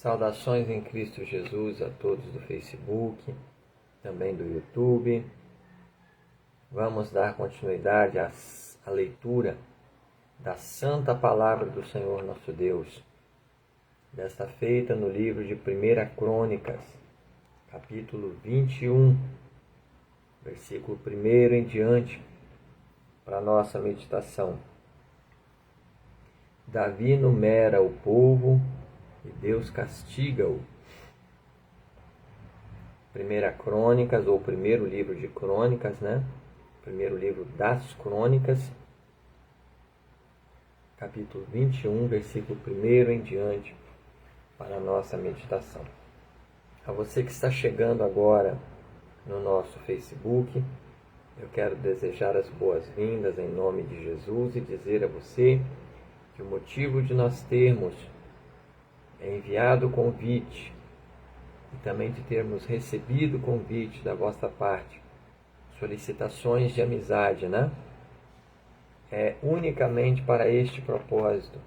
Saudações em Cristo Jesus a todos do Facebook, também do YouTube. Vamos dar continuidade à leitura da Santa Palavra do Senhor nosso Deus, desta feita no livro de 1 Crônicas, capítulo 21, versículo 1 em diante, para a nossa meditação. Davi numera o povo e Deus castiga-o. 1 Crônicas, ou primeiro livro de Crônicas, Primeiro livro das Crônicas, capítulo 21, versículo 1 em diante, para a nossa meditação. A você que está chegando agora no nosso Facebook, eu quero desejar as boas-vindas em nome de Jesus e dizer a você que o motivo de nós termos enviado o convite e também de termos recebido o convite da vossa parte, solicitações de amizade, é unicamente para este propósito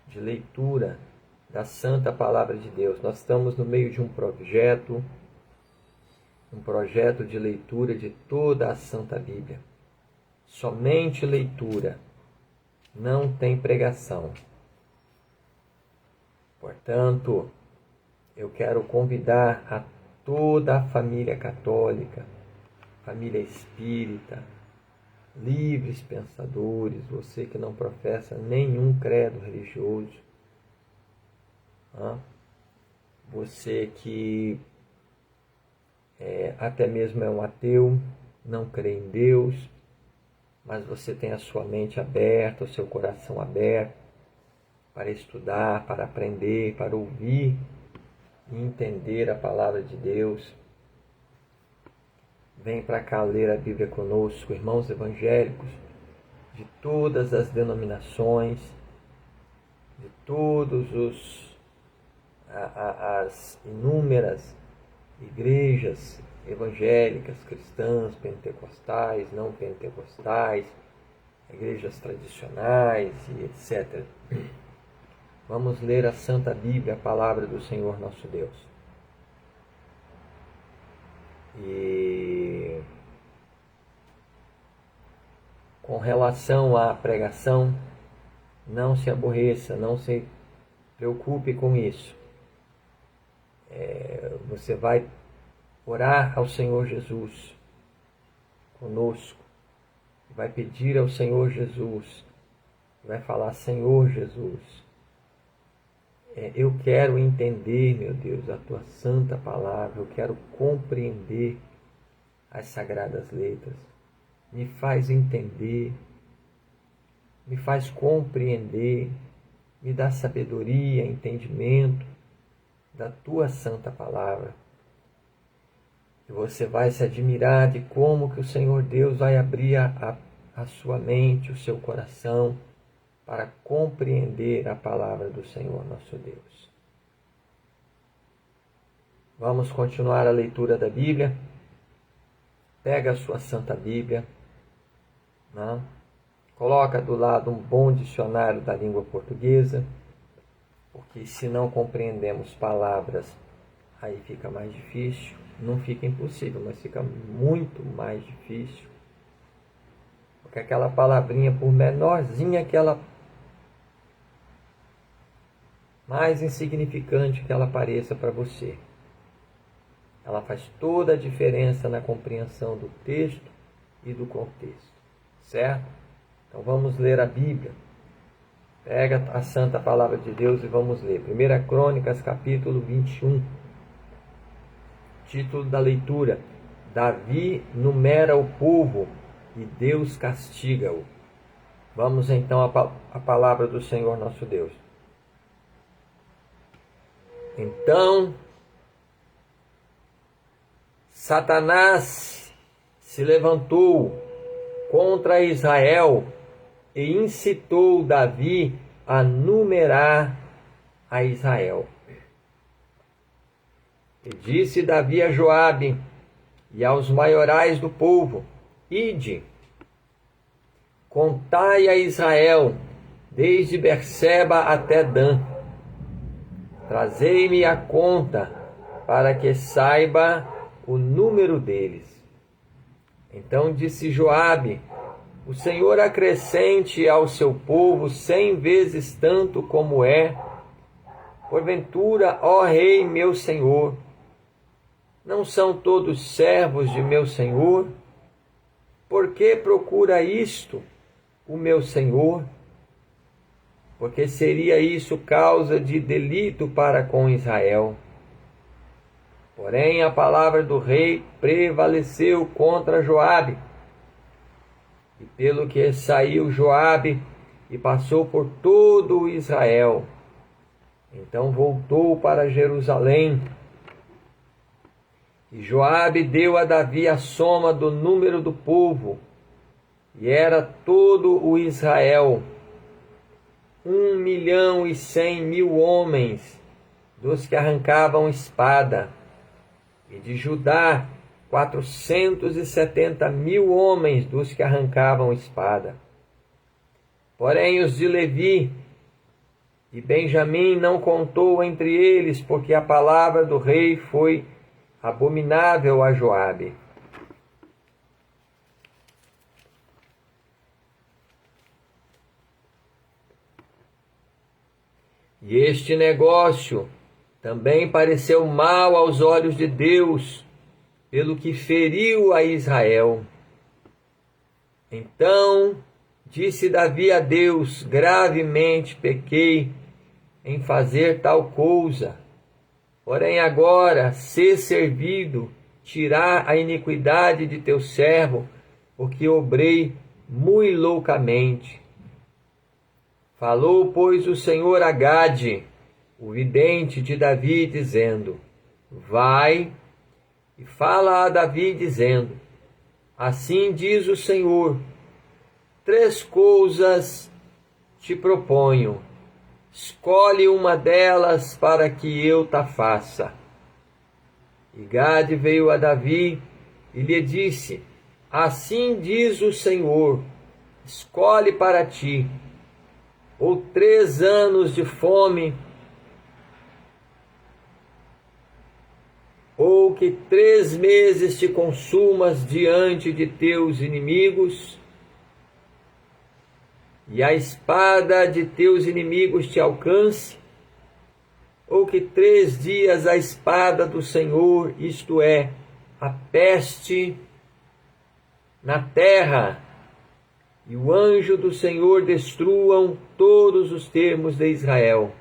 de leitura da Santa Palavra de Deus. Nós estamos no meio de um projeto de leitura de toda a Santa Bíblia. Somente leitura, não tem pregação. Portanto, eu quero convidar a toda a família católica, família espírita, livres pensadores, você que não professa nenhum credo religioso, você que até mesmo é um ateu, não crê em Deus, mas você tem a sua mente aberta, o seu coração aberto para estudar, para aprender, para ouvir e entender a palavra de Deus. Vem para cá ler a Bíblia conosco, irmãos evangélicos de todas as denominações, de todos as inúmeras igrejas evangélicas, cristãs, pentecostais, não pentecostais, igrejas tradicionais e etc. Vamos ler a Santa Bíblia, a palavra do Senhor nosso Deus. E com relação à pregação, não se aborreça, não se preocupe com isso. Você vai orar ao Senhor Jesus conosco, vai pedir ao Senhor Jesus, vai falar: Senhor Jesus, eu quero entender, meu Deus, a Tua Santa Palavra, eu quero compreender as Sagradas Letras. Me faz entender, me faz compreender, me dá sabedoria, entendimento da Tua Santa Palavra. E você vai se admirar de como que o Senhor Deus vai abrir a sua mente, o seu coração, para compreender a palavra do Senhor nosso Deus. Vamos continuar a leitura da Bíblia. Pega a sua Santa Bíblia, coloca do lado um bom dicionário da língua portuguesa, porque se não compreendemos palavras, aí fica mais difícil. Não fica impossível, mas fica muito mais difícil. Porque aquela palavrinha, por menorzinha que ela, mais insignificante que ela pareça para você, ela faz toda a diferença na compreensão do texto e do contexto, certo? Então vamos ler a Bíblia. Pega a Santa Palavra de Deus e vamos ler. 1 Crônicas, capítulo 21. Título da leitura: Davi numera o povo e Deus castiga-o. Vamos então à palavra do Senhor nosso Deus. Então, Satanás se levantou contra Israel e incitou Davi a numerar a Israel. E disse Davi a Joabe e aos maiorais do povo: Ide, contai a Israel, desde Berseba até Dan, trazei-me a conta, para que saiba o número deles. Então disse Joabe: o Senhor acrescente ao seu povo 100 vezes tanto como é. Porventura, ó rei meu senhor, não são todos servos de meu senhor? Por que procura isto o meu senhor? Porque seria isso causa de delito para com Israel. Porém, a palavra do rei prevaleceu contra Joabe. E pelo que saiu Joabe e passou por todo Israel. Então voltou para Jerusalém. E Joabe deu a Davi a soma do número do povo, e era todo o Israel 1.100.000 homens, dos que arrancavam espada, e de Judá 470.000 homens, dos que arrancavam espada. Porém os de Levi e Benjamim não contou entre eles, porque a palavra do rei foi abominável a Joabe. E este negócio também pareceu mal aos olhos de Deus, pelo que feriu a Israel. Então disse Davi a Deus: gravemente pequei em fazer tal coisa. Porém agora, sê servido, tirar a iniquidade de teu servo, porque obrei muito loucamente. Falou, pois, o Senhor a Gade, o vidente de Davi, dizendo: vai e fala a Davi, dizendo: assim diz o Senhor, 3 coisas te proponho, escolhe uma delas para que eu ta faça. E Gade veio a Davi e lhe disse: assim diz o Senhor, escolhe para ti, ou 3 anos de fome, ou que 3 meses te consumas diante de teus inimigos, e a espada de teus inimigos te alcance, ou que 3 dias a espada do Senhor, isto é, a peste na terra, e o anjo do Senhor destruam todos os termos de Israel.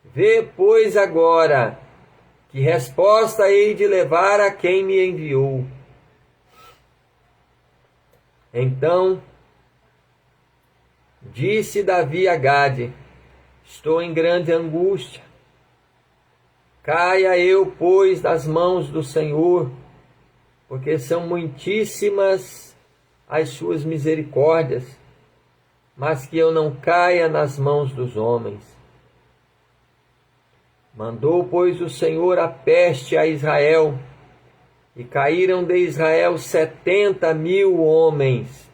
Vê, pois, agora, que resposta hei de levar a quem me enviou. Então disse Davi a Gade: estou em grande angústia. Caia eu, pois, das mãos do Senhor, porque são muitíssimas as suas misericórdias, mas que eu não caia nas mãos dos homens. Mandou, pois, o Senhor a peste a Israel, e caíram de Israel 70.000 homens.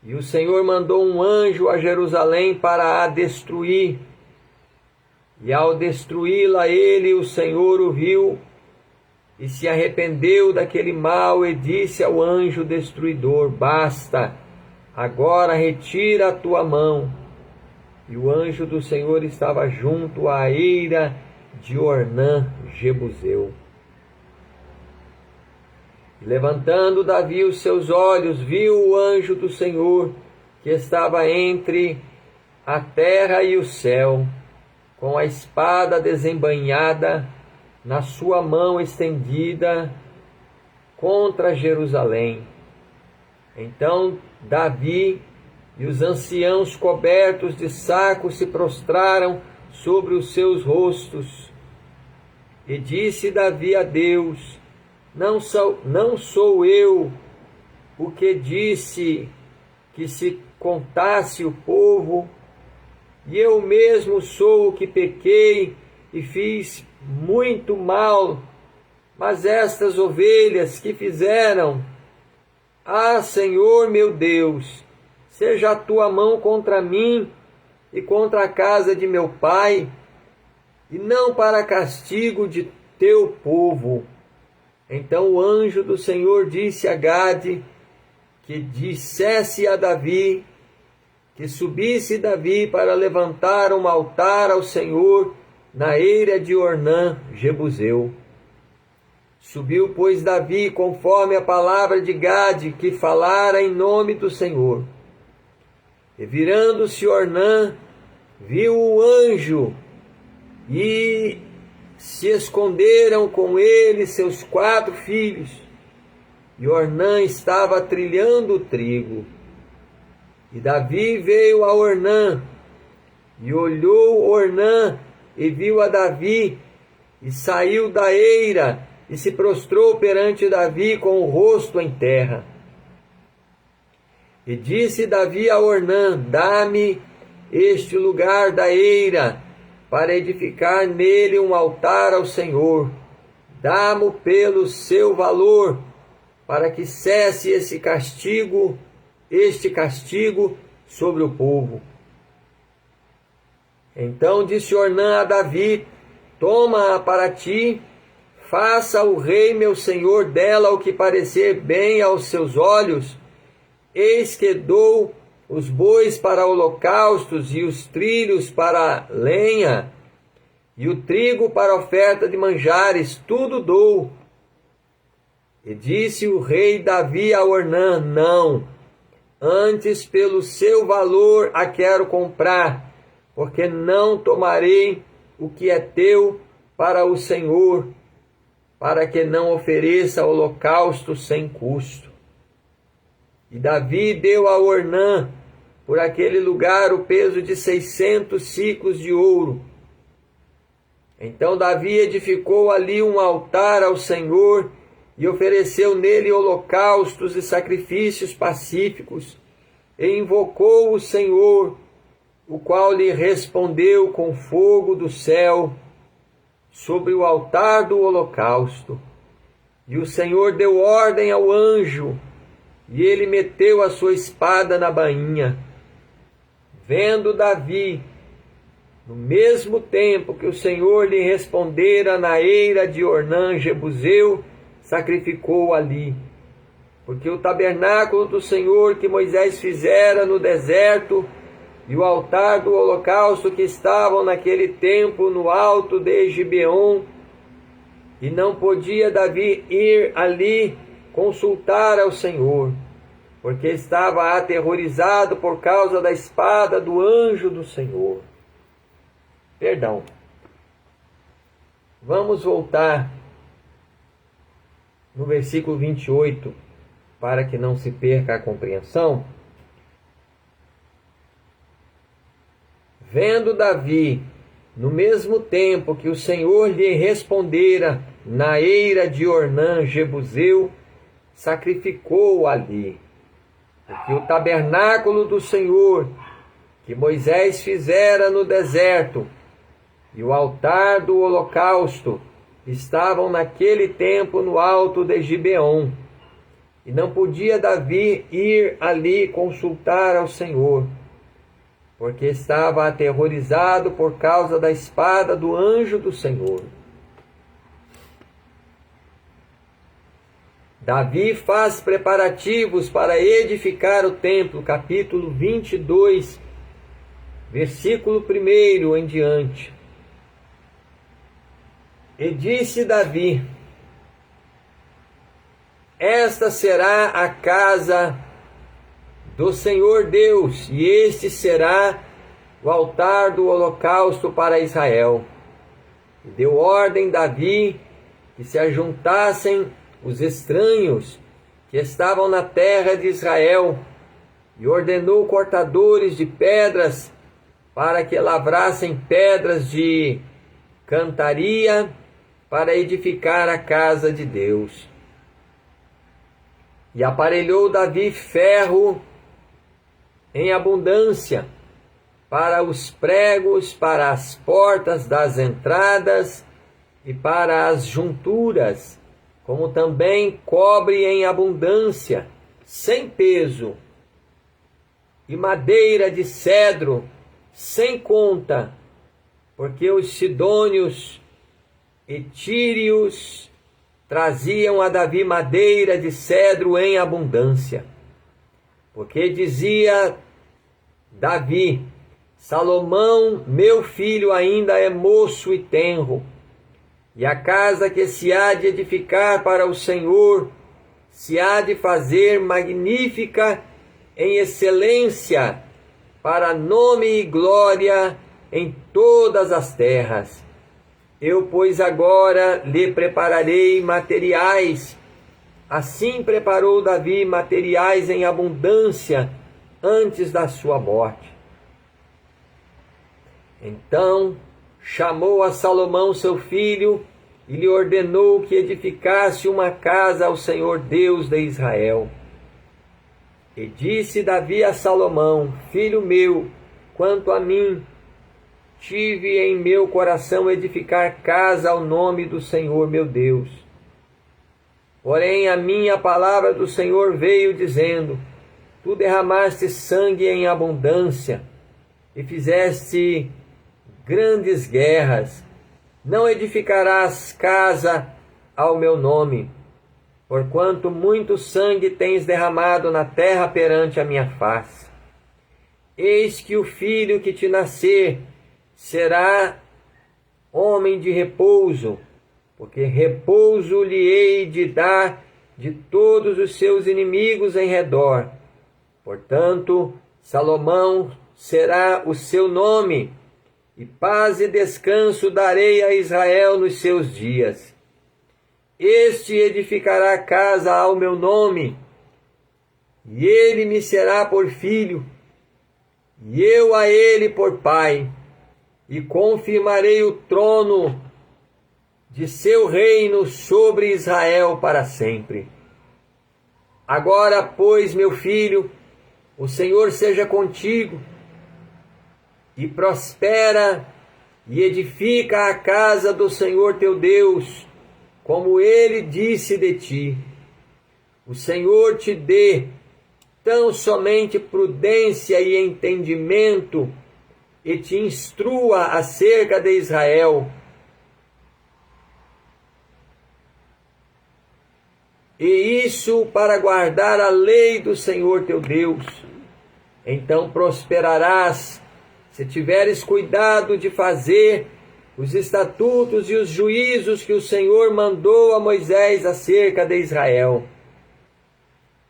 E o Senhor mandou um anjo a Jerusalém para a destruir. E ao destruí-la ele, o Senhor, o viu, e se arrependeu daquele mal, e disse ao anjo destruidor: basta, agora retira a tua mão. E o anjo do Senhor estava junto à eira de Ornã, Jebuseu. E levantando Davi os seus olhos, viu o anjo do Senhor, que estava entre a terra e o céu, com a espada desembainhada na sua mão estendida contra Jerusalém. Então Davi e os anciãos cobertos de saco se prostraram sobre os seus rostos. E disse Davi a Deus: não sou eu o que disse que se contasse o povo, e eu mesmo sou o que pequei e fiz muito mal, mas estas ovelhas que fizeram? Ah, Senhor meu Deus, seja a tua mão contra mim e contra a casa de meu pai, e não para castigo de teu povo. Então o anjo do Senhor disse a Gade que dissesse a Davi que subisse Davi para levantar um altar ao Senhor na eira de Ornã, Jebuseu. Subiu, pois, Davi, conforme a palavra de Gade, que falara em nome do Senhor. E virando-se Ornã, viu o anjo, e se esconderam com ele seus 4 filhos. E Ornã estava trilhando o trigo. E Davi veio a Ornã, e olhou Ornã, e viu a Davi, e saiu da eira, e se prostrou perante Davi com o rosto em terra. E disse Davi a Ornã: dá-me este lugar da eira, para edificar nele um altar ao Senhor. Dá-mo pelo seu valor, para que cesse este castigo sobre o povo. Então disse Ornã a Davi: toma-a para ti, faça o rei meu senhor dela o que parecer bem aos seus olhos. Eis que dou os bois para holocaustos, e os trilhos para lenha, e o trigo para oferta de manjares, tudo dou. E disse o rei Davi a Ornã: não, antes pelo seu valor a quero comprar, porque não tomarei o que é teu para o Senhor, para que não ofereça holocausto sem custo. E Davi deu a Ornã por aquele lugar o peso de 600 siclos de ouro. Então Davi edificou ali um altar ao Senhor e ofereceu nele holocaustos e sacrifícios pacíficos, e invocou o Senhor, o qual lhe respondeu com fogo do céu sobre o altar do holocausto. E o Senhor deu ordem ao anjo, e ele meteu a sua espada na bainha. Vendo Davi, no mesmo tempo que o Senhor lhe respondera na eira de Ornã, Jebuseu, sacrificou ali. Porque o tabernáculo do Senhor que Moisés fizera no deserto, e o altar do holocausto que estavam naquele tempo no alto de Gibeon, e não podia Davi ir ali consultar ao Senhor, porque estava aterrorizado por causa da espada do anjo do Senhor. Perdão. Vamos voltar no versículo 28, para que não se perca a compreensão. Vendo Davi, no mesmo tempo que o Senhor lhe respondera na eira de Ornã, Jebuseu, sacrificou ali. Porque o tabernáculo do Senhor, que Moisés fizera no deserto, e o altar do holocausto, estavam naquele tempo no alto de Gibeon. E não podia Davi ir ali consultar ao Senhor, porque estava aterrorizado por causa da espada do anjo do Senhor. Davi faz preparativos para edificar o templo, capítulo 22, versículo 1 em diante. E disse Davi: esta será a casa do Senhor Deus, e este será o altar do holocausto para Israel. E deu ordem Davi que se ajuntassem os estranhos que estavam na terra de Israel, e ordenou cortadores de pedras para que lavrassem pedras de cantaria para edificar a casa de Deus. E aparelhou Davi ferro em abundância para os pregos, para as portas das entradas e para as junturas, como também cobre em abundância, sem peso, e madeira de cedro, sem conta, porque os sidônios e tírios traziam a Davi madeira de cedro em abundância. Porque dizia Davi: Salomão, meu filho, ainda é moço e tenro, e a casa que se há de edificar para o Senhor se há de fazer magnífica em excelência, para nome e glória em todas as terras. Eu, pois, agora lhe prepararei materiais. Assim preparou Davi materiais em abundância antes da sua morte. Então chamou a Salomão seu filho e lhe ordenou que edificasse uma casa ao Senhor Deus de Israel. E disse Davi a Salomão: Filho meu, quanto a mim, tive em meu coração edificar casa ao nome do Senhor meu Deus. Porém a minha palavra do Senhor veio dizendo: Tu derramaste sangue em abundância e fizeste grandes guerras. Não edificarás casa ao meu nome, porquanto muito sangue tens derramado na terra perante a minha face. Eis que o filho que te nascer será homem de repouso, porque repouso lhe hei de dar de todos os seus inimigos em redor. Portanto, Salomão será o seu nome, e paz e descanso darei a Israel nos seus dias. Este edificará casa ao meu nome, e ele me será por filho, e eu a ele por pai, e confirmarei o trono de seu reino sobre Israel para sempre. Agora, pois, meu filho, o Senhor seja contigo, e prospera e edifica a casa do Senhor teu Deus, como ele disse de ti. O Senhor te dê tão somente prudência e entendimento, e te instrua acerca de Israel, e isso para guardar a lei do Senhor teu Deus. Então prosperarás, se tiveres cuidado de fazer os estatutos e os juízos que o Senhor mandou a Moisés acerca de Israel.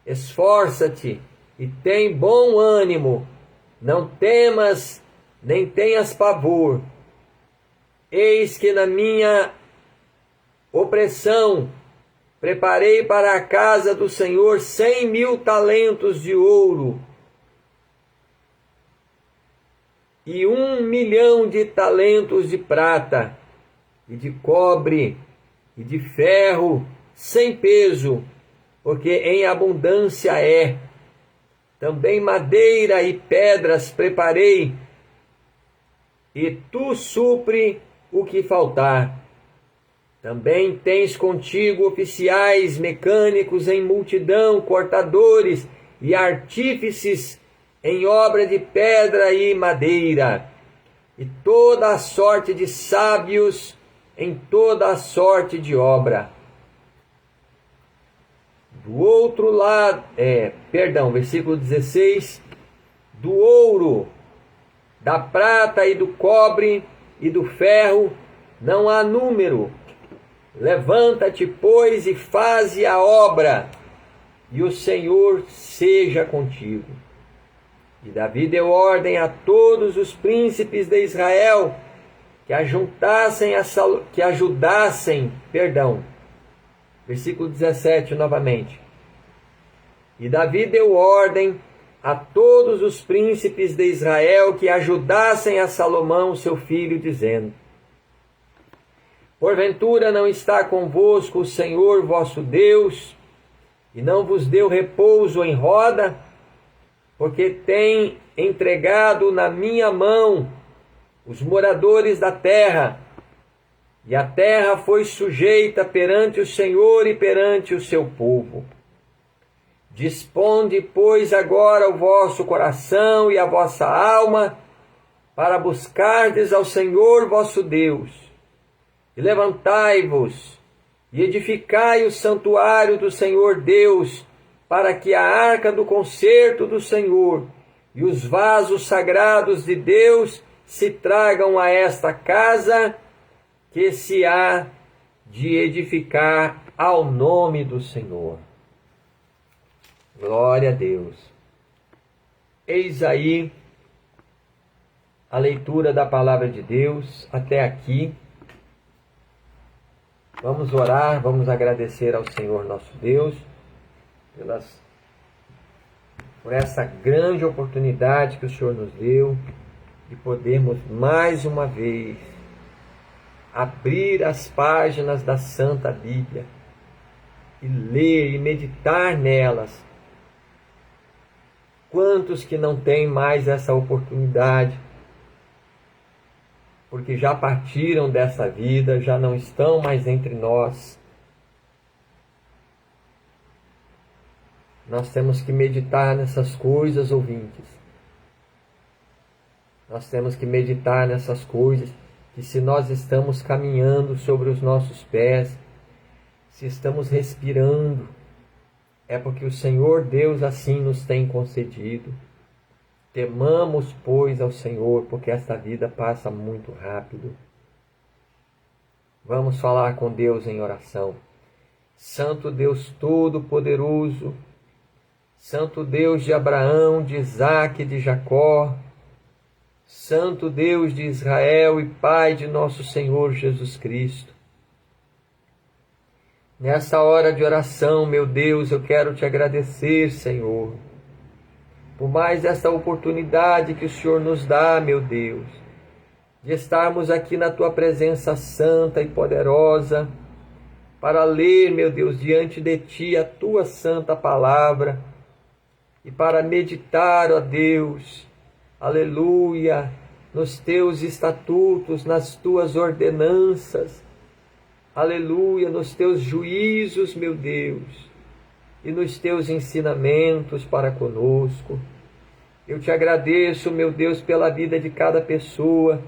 Esforça-te e tem bom ânimo, não temas nem tenhas pavor. Eis que na minha opressão preparei para a casa do Senhor 100.000 talentos de ouro, e 1.000.000 de talentos de prata, e de cobre, e de ferro, sem peso, porque em abundância é. Também madeira e pedras preparei, e tu supre o que faltar. Também tens contigo oficiais mecânicos em multidão, cortadores e artífices em obra de pedra e madeira, e toda a sorte de sábios em toda a sorte de obra. Do outro lado, versículo 16, do ouro, da prata e do cobre e do ferro não há número. Levanta-te, pois, e faze a obra, e o Senhor seja contigo. E Davi deu ordem a todos os príncipes de Israel que ajudassem, versículo 17 novamente. E Davi deu ordem a todos os príncipes de Israel que ajudassem a Salomão seu filho, dizendo: Porventura não está convosco o Senhor vosso Deus, e não vos deu repouso em roda? Porque tem entregado na minha mão os moradores da terra, e a terra foi sujeita perante o Senhor e perante o seu povo. Disponde, pois, agora o vosso coração e a vossa alma, para buscardes ao Senhor vosso Deus, e levantai-vos, e edificai o santuário do Senhor Deus, para que a arca do concerto do Senhor e os vasos sagrados de Deus se tragam a esta casa, que se há de edificar ao nome do Senhor. Glória a Deus. Eis aí a leitura da palavra de Deus até aqui. Vamos orar, vamos agradecer ao Senhor nosso Deus por essa grande oportunidade que o Senhor nos deu de podermos mais uma vez abrir as páginas da Santa Bíblia e ler e meditar nelas. Quantos que não têm mais essa oportunidade, porque já partiram dessa vida, já não estão mais entre nós. Nós temos que meditar nessas coisas, ouvintes. Nós temos que meditar nessas coisas, que se nós estamos caminhando sobre os nossos pés, se estamos respirando, é porque o Senhor Deus assim nos tem concedido. Temamos, pois, ao Senhor, porque esta vida passa muito rápido. Vamos falar com Deus em oração. Santo Deus Todo-Poderoso, Santo Deus de Abraão, de Isaque e de Jacó, Santo Deus de Israel e Pai de nosso Senhor Jesus Cristo. Nessa hora de oração, meu Deus, eu quero te agradecer, Senhor, por mais esta oportunidade que o Senhor nos dá, meu Deus, de estarmos aqui na Tua presença santa e poderosa, para ler, meu Deus, diante de Ti a Tua santa palavra, e para meditar, ó Deus, aleluia, nos Teus estatutos, nas Tuas ordenanças, aleluia, nos Teus juízos, meu Deus, e nos Teus ensinamentos para conosco. Eu te agradeço, meu Deus, pela vida de cada pessoa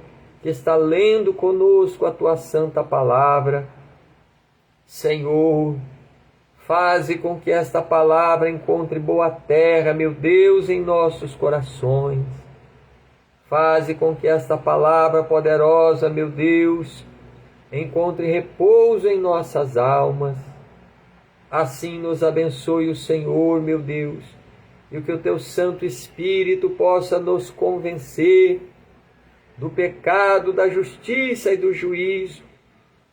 que está lendo conosco a Tua santa palavra. Senhor, faze com que esta palavra encontre boa terra, meu Deus, em nossos corações. Faze com que esta palavra poderosa, meu Deus, encontre repouso em nossas almas. Assim nos abençoe o Senhor, meu Deus, e que o Teu Santo Espírito possa nos convencer do pecado, da justiça e do juízo,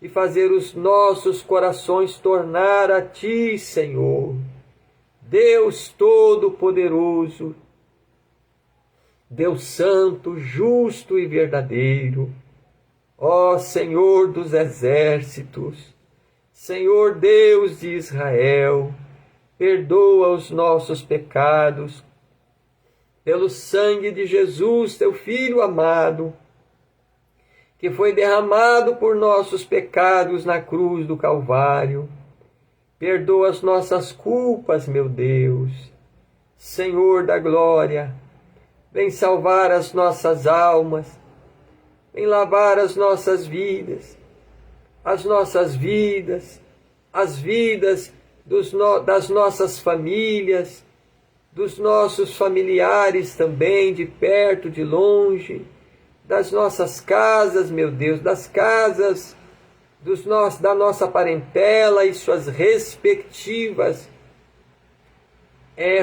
e fazer os nossos corações tornar a Ti, Senhor, Deus Todo-Poderoso, Deus Santo, justo e verdadeiro, ó Senhor dos exércitos, Senhor Deus de Israel, perdoa os nossos pecados, pelo sangue de Jesus, Teu Filho amado, que foi derramado por nossos pecados na cruz do Calvário. Perdoa as nossas culpas, meu Deus. Senhor da glória, vem salvar as nossas almas, vem lavar as nossas vidas, as vidas das nossas famílias, dos nossos familiares também, de perto, de longe, das nossas casas, meu Deus, das casas da nossa parentela e suas respectivas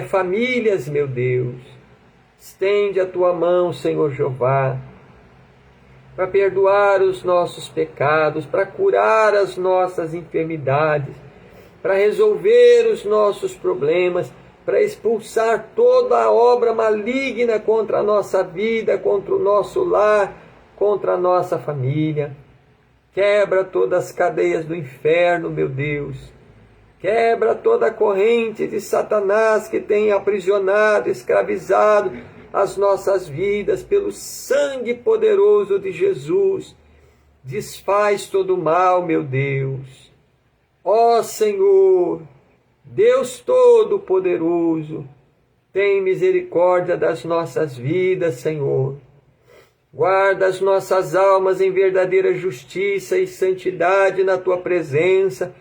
famílias, meu Deus. Estende a Tua mão, Senhor Jeová, para perdoar os nossos pecados, para curar as nossas enfermidades, para resolver os nossos problemas, para expulsar toda a obra maligna contra a nossa vida, contra o nosso lar, contra a nossa família. Quebra todas as cadeias do inferno, meu Deus. Quebra toda a corrente de Satanás que tem aprisionado, escravizado as nossas vidas pelo sangue poderoso de Jesus. Desfaz todo o mal, meu Deus. Ó Senhor, Deus Todo-Poderoso, tem misericórdia das nossas vidas, Senhor. Guarda as nossas almas em verdadeira justiça e santidade na tua presença,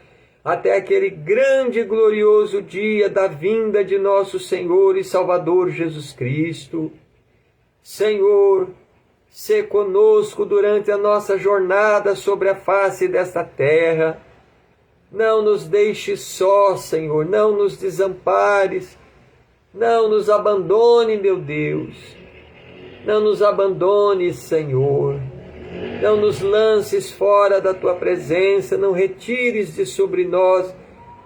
até aquele grande e glorioso dia da vinda de nosso Senhor e Salvador Jesus Cristo. Senhor, sê conosco durante a nossa jornada sobre a face desta terra. Não nos deixes só, Senhor, não nos desampares, não nos abandone, meu Deus. Não nos abandones, Senhor. Não nos lances fora da tua presença, não retires de sobre nós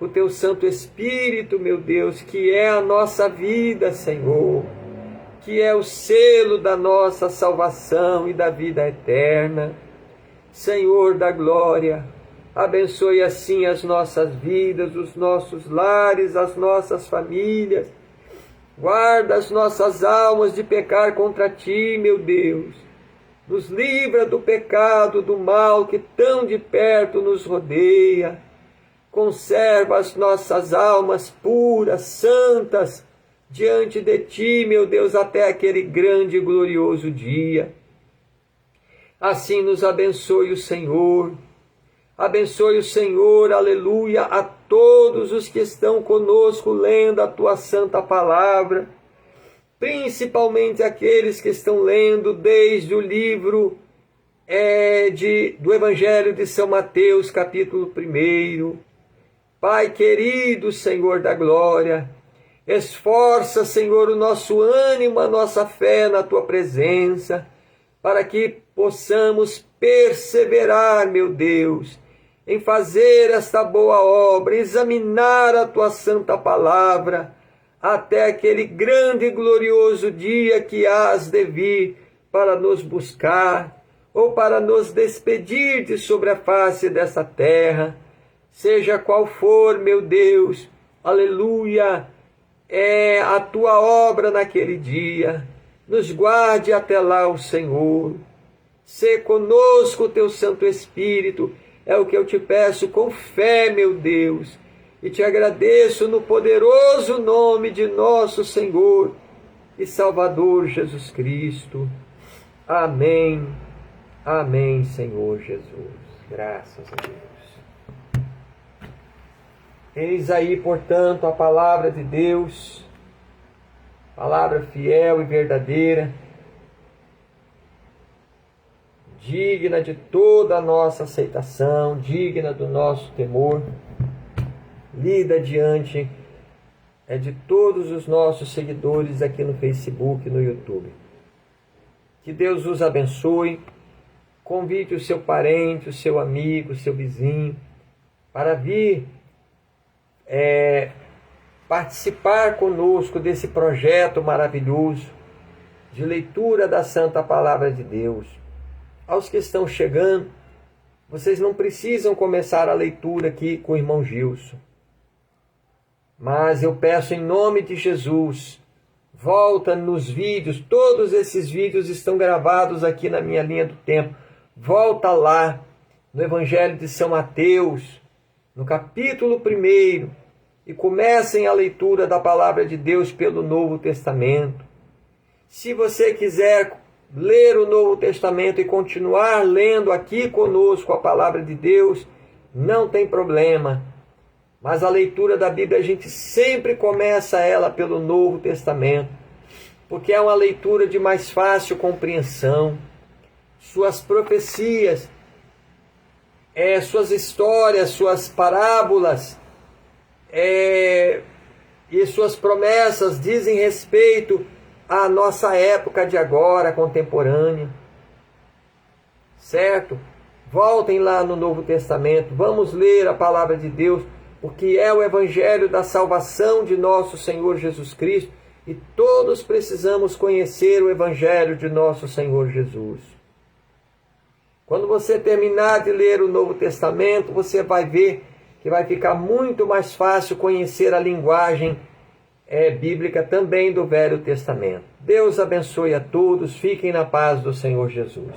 o teu Santo Espírito, meu Deus, que é a nossa vida, Senhor, que é o selo da nossa salvação e da vida eterna. Senhor da glória, abençoe assim as nossas vidas, os nossos lares, as nossas famílias. Guarda as nossas almas de pecar contra ti, meu Deus. Nos livra do pecado, do mal que tão de perto nos rodeia. Conserva as nossas almas puras, santas, diante de ti, meu Deus, até aquele grande e glorioso dia. Assim nos abençoe o Senhor. Abençoe o Senhor, aleluia, a todos os que estão conosco lendo a tua santa palavra, principalmente aqueles que estão lendo desde o livro do Evangelho de São Mateus, capítulo 1. Pai querido, Senhor da glória, esforça, Senhor, o nosso ânimo, a nossa fé na tua presença, para que possamos perseverar, meu Deus, em fazer esta boa obra, examinar a tua santa palavra, até aquele grande e glorioso dia que hás de vir para nos buscar, ou para nos despedir de sobre a face dessa terra, seja qual for, meu Deus, aleluia, é a tua obra naquele dia. Nos guarde até lá o Senhor. Sê conosco o teu Santo Espírito, é o que eu te peço com fé, meu Deus, e te agradeço no poderoso nome de nosso Senhor e Salvador Jesus Cristo. Amém. Amém, Senhor Jesus. Graças a Deus. Eis aí, portanto, a palavra de Deus, palavra fiel e verdadeira, digna de toda a nossa aceitação, digna do nosso temor, lida diante de todos os nossos seguidores aqui no Facebook e no YouTube. Que Deus os abençoe, convide o seu parente, o seu amigo, o seu vizinho, para vir participar conosco desse projeto maravilhoso de leitura da Santa Palavra de Deus. Aos que estão chegando, vocês não precisam começar a leitura aqui com o irmão Gilson. Mas eu peço em nome de Jesus, volta nos vídeos, todos esses vídeos estão gravados aqui na minha linha do tempo. Volta lá no Evangelho de São Mateus, no capítulo 1, e comecem a leitura da Palavra de Deus pelo Novo Testamento. Se você quiser ler o Novo Testamento e continuar lendo aqui conosco a Palavra de Deus, não tem problema. Mas a leitura da Bíblia, a gente sempre começa ela pelo Novo Testamento, porque é uma leitura de mais fácil compreensão. Suas profecias, suas histórias, suas parábolas e suas promessas dizem respeito à nossa época de agora, contemporânea. Certo? Voltem lá no Novo Testamento, vamos ler a palavra de Deus, porque é o Evangelho da salvação de nosso Senhor Jesus Cristo, e todos precisamos conhecer o Evangelho de nosso Senhor Jesus. Quando você terminar de ler o Novo Testamento, você vai ver que vai ficar muito mais fácil conhecer a linguagem bíblica também do Velho Testamento. Deus abençoe a todos, fiquem na paz do Senhor Jesus.